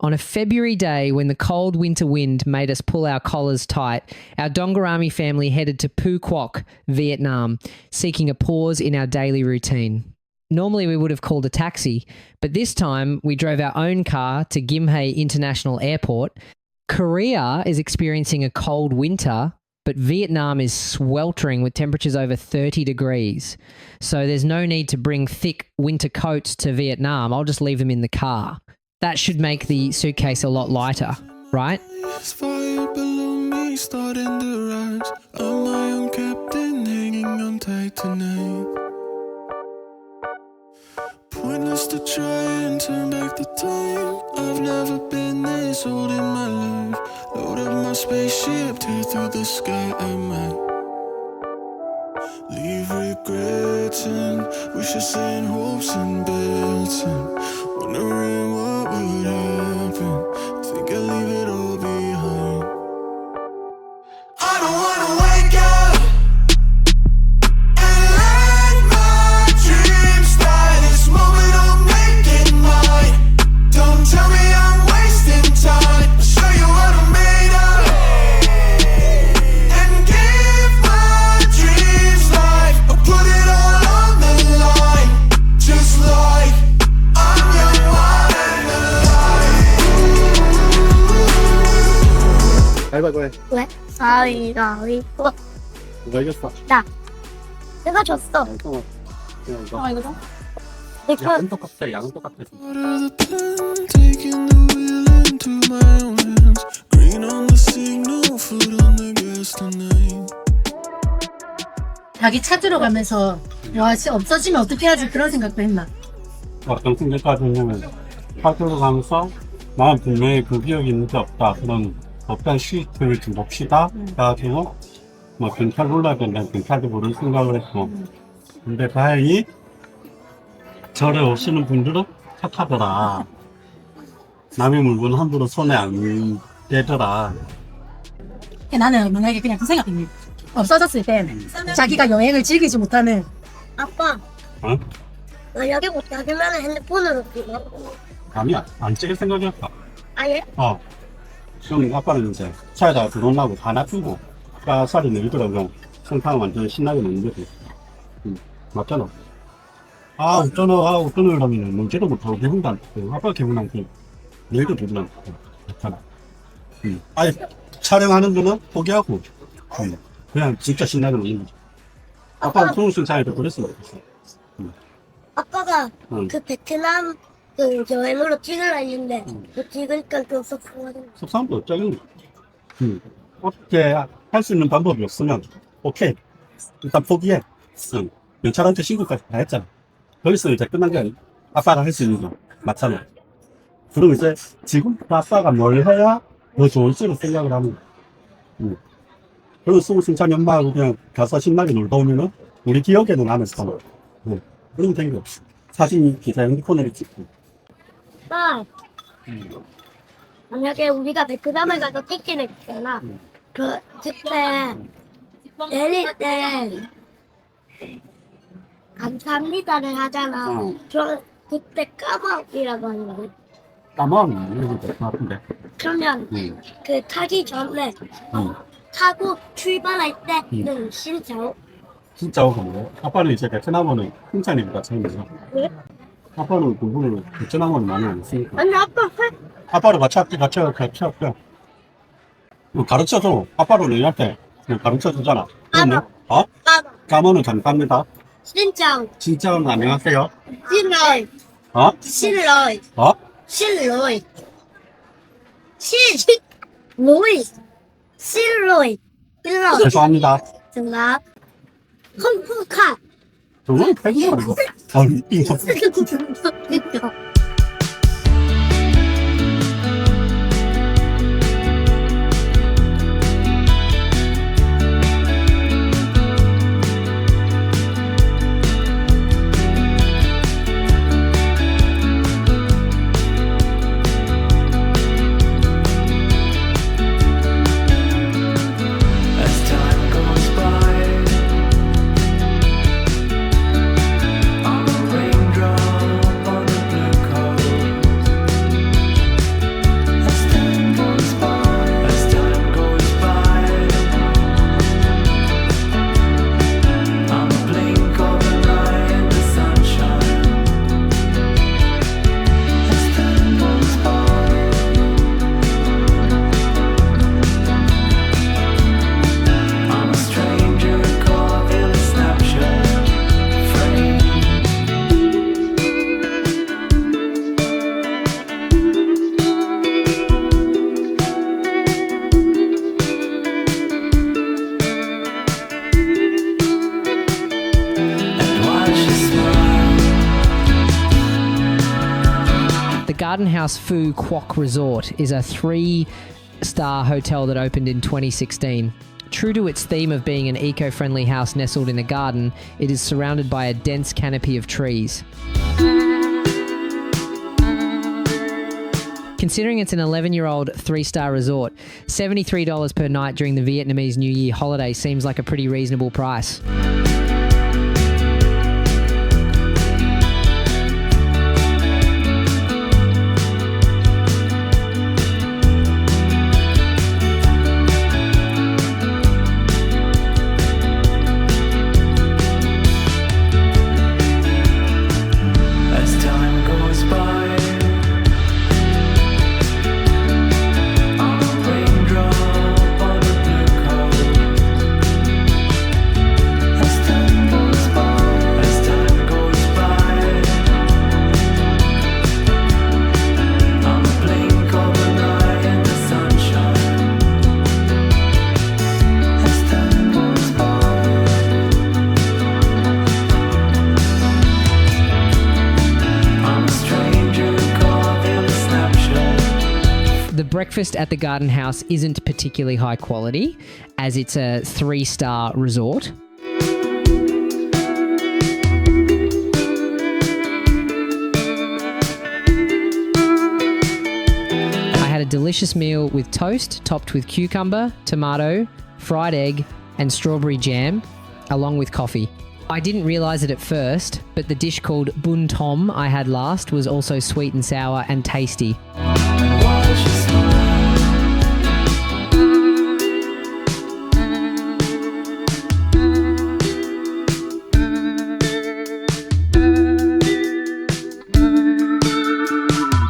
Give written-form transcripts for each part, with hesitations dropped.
On a February day when the cold winter wind made us pull our collars tight, our Donggeurami family headed to Phu Quoc, Vietnam, seeking a pause in our daily routine. Normally we would have called a taxi, but this time we drove our own car to Gim Hae International Airport. Korea is experiencing a cold winter, but Vietnam is sweltering with temperatures over 30 degrees. So there's no need to bring thick winter coats to Vietnam. I'll just leave them in the car. That should make the suitcase a lot lighter, right? Fire below me starting to rise. I'm my own captain, hanging on tight tonight. Pointless to try and turn back the time. I've never been this old in my life. Load up my spaceship, tear through the sky. I might leave regrets and wishes and hopes and bets and wondering what would happen. Think I'll leave it all behind. I don't wanna wake up and let my dreams die. This moment I'll make it mine. Don't tell me I'm wasting time. I'll show you what I'm made of and give my dreams life. I'll put it all on the line, just like I'm young, wild and alive. 가위바위보 해. 왜? 가위바위보. 누가 이겼어? 나. 내가 졌어. 그냥 이거. 이거 줘? 내 거. 양은 똑같아. 양은 똑같아. What are the pen, taking the wheel into my own hands. Green on the signal, foot on the gas tonight. 자기 찾으러 가면서 와, 없어지면 어떻게 하지 그런 생각도 했나? 어떤 생각까지냐면 학교로 가면서 난 분명히 그 기억이 있는데 없다. 그런 어떤 시트를 좀 봅시다. 그래가지고 뭐 경찰 불러야 된다. 경찰도 모르는 생각을 했고. 근데 다행히 절에 오시는 분들은 착하더라. 남의 물건 함부로 손에 안 대더라. 나는 만약에 그냥 그 생각이 없어졌을 때 자기가 여행을 즐기지 못하는 아빠. 어? 만약에 못 찾으면 핸드폰으로 찍어. 아니야. 안 찍을 생각이었다. 아예? 그럼 아빠는 이제 차에다가 들어오려고 다 놔두고 까사리 내리더라고. 성탕을 완전 신나게 먹는 거지. 맞잖아. 어쩌나 그러면 먹지도 못하고 기분도 안 좋고 아빠 기분 안 좋고 내일도 기분 안 좋고 그렇잖아. 아예 촬영하는 거는 포기하고 그냥 진짜 신나게 먹는 거지. 아빠는 송승 차에도 그랬으면 좋겠어. 아빠가 그 베트남 그 여행으로 찍으려 했는데 그 찍으니까 좀 섭섭하거든. 속상함도 없잖아. 어떻게 할 수 있는 방법이 없으면 오케이 일단 포기해. 경찰한테 신고까지 다 했잖아. 거기서 이제 끝난 게 아니야. 아빠가 할 수 있는 거 맞잖아. 그럼 이제 지금부터 아빠가 뭘 해야 더 좋을지를 생각을 하는 거야. 그리고 수고승찬 연마하고 그냥 가서 신나게 놀다 오면은 우리 기억에는 남았어. 그러면 되는 게 없어. 사진 기사 핸드폰으로 찍고. 아빠. 만약에 우리가 베트남을 가서 찍기를 했잖아. 그때 내릴 때 감사합니다를 하잖아. 저 그때 까마귀라고 하는데. 까마귀는 될것 같은데. 그러면 그 타기 전에 타고 출발할 때는 신청. 진짜 어려워. 아빠는 이제 베트남어는 흥찬이보다 처음이죠. 왜? 아빠는 공부를 베트남어는 많이 안 쓰니까. 아니 아빠 아빠를 같이 할게. 가르쳐줘. 아빠로 너희한테 가르쳐주잖아. 그러면 까마는 잠깐입니다. 신청. 진짜는 안녕하세요. 실로이. 실로이. 실로이. 실로이. 실로이. 실로이. 죄송합니다. 정답. 컴퓨카. 저건 패기가 아니고. 이거. I'm a raindrop on a blue car. Garden House Phu Quoc Resort is a 3-star hotel that opened in 2016. True to its theme of being an eco-friendly house nestled in a garden, it is surrounded by a dense canopy of trees. Considering it's an 11-year-old 3-star resort, $73 per night during the Vietnamese New Year holiday seems like a pretty reasonable price. As time goes by, I'm a raindrop on a blue coat. As time goes by, I'm a blink of an eye in the sunshine. As time goes by, I'm a stranger caught in a snapshot. The breakfast at the Garden House isn't particularly high quality, as it's a 3-star resort. I had a delicious meal with toast topped with cucumber, tomato, fried egg, and strawberry jam, along with coffee. I didn't realize it at first, but the dish called bun tom I had last was also sweet and sour and tasty. Watch you smile.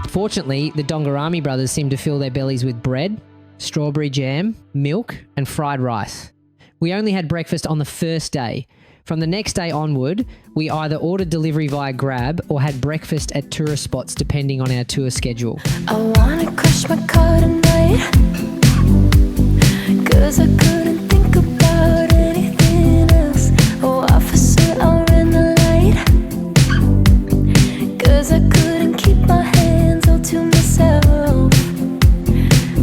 Fortunately, the Donggeurami brothers seemed to fill their bellies with bread, strawberry jam, milk, and fried rice. We only had breakfast on the first day. From the next day onward, we either ordered delivery via Grab or had breakfast at tourist spots depending on our tour schedule. I wanna crush my car tonight, 'cause I couldn't think about anything else. Oh, officer, I'll run the light, 'cause I couldn't keep my hands all to myself.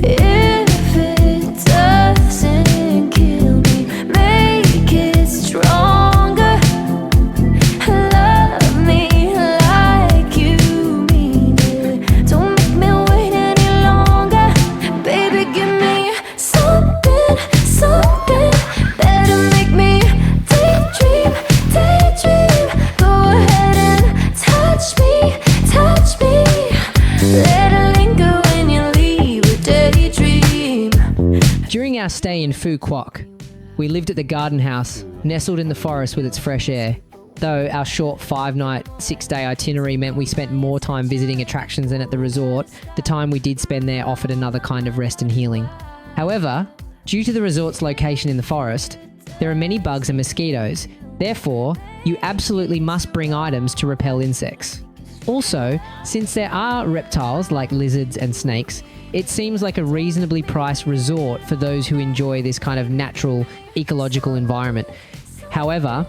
If it doesn't kill me, make it stronger. Love me like you mean it. Don't make me wait any longer. Baby, give me something, something that'll make me daydream, daydream. Go ahead and touch me, touch me. Let it linger when you leave a daydream. During our stay in Phu Quoc, we lived at the Garden House, nestled in the forest with its fresh air. Though our short 5-night, 6-day itinerary meant we spent more time visiting attractions than at the resort, the time we did spend there offered another kind of rest and healing. However, due to the resort's location in the forest, there are many bugs and mosquitoes. Therefore, you absolutely must bring items to repel insects. Also, since there are reptiles like lizards and snakes, it seems like a reasonably priced resort for those who enjoy this kind of natural, ecological environment. However,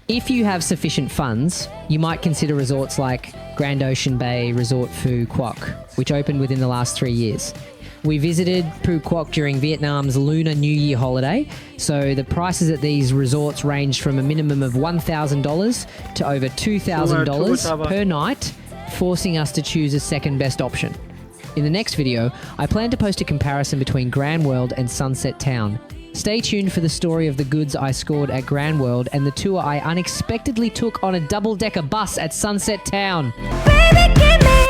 if you have sufficient funds, you might consider resorts like Grand Ocean Bay Resort Phu Quoc, which opened within the last 3 years. We visited Phu Quoc during Vietnam's Lunar New Year holiday, so the prices at these resorts ranged from a minimum of $1,000 to over $2,000 per night, forcing us to choose a second best option. In the next video, I plan to post a comparison between Grand World and Sunset Town. Stay tuned for the story of the goods I scored at Grand World and the tour I unexpectedly took on a double-decker bus at Sunset Town. Baby, give me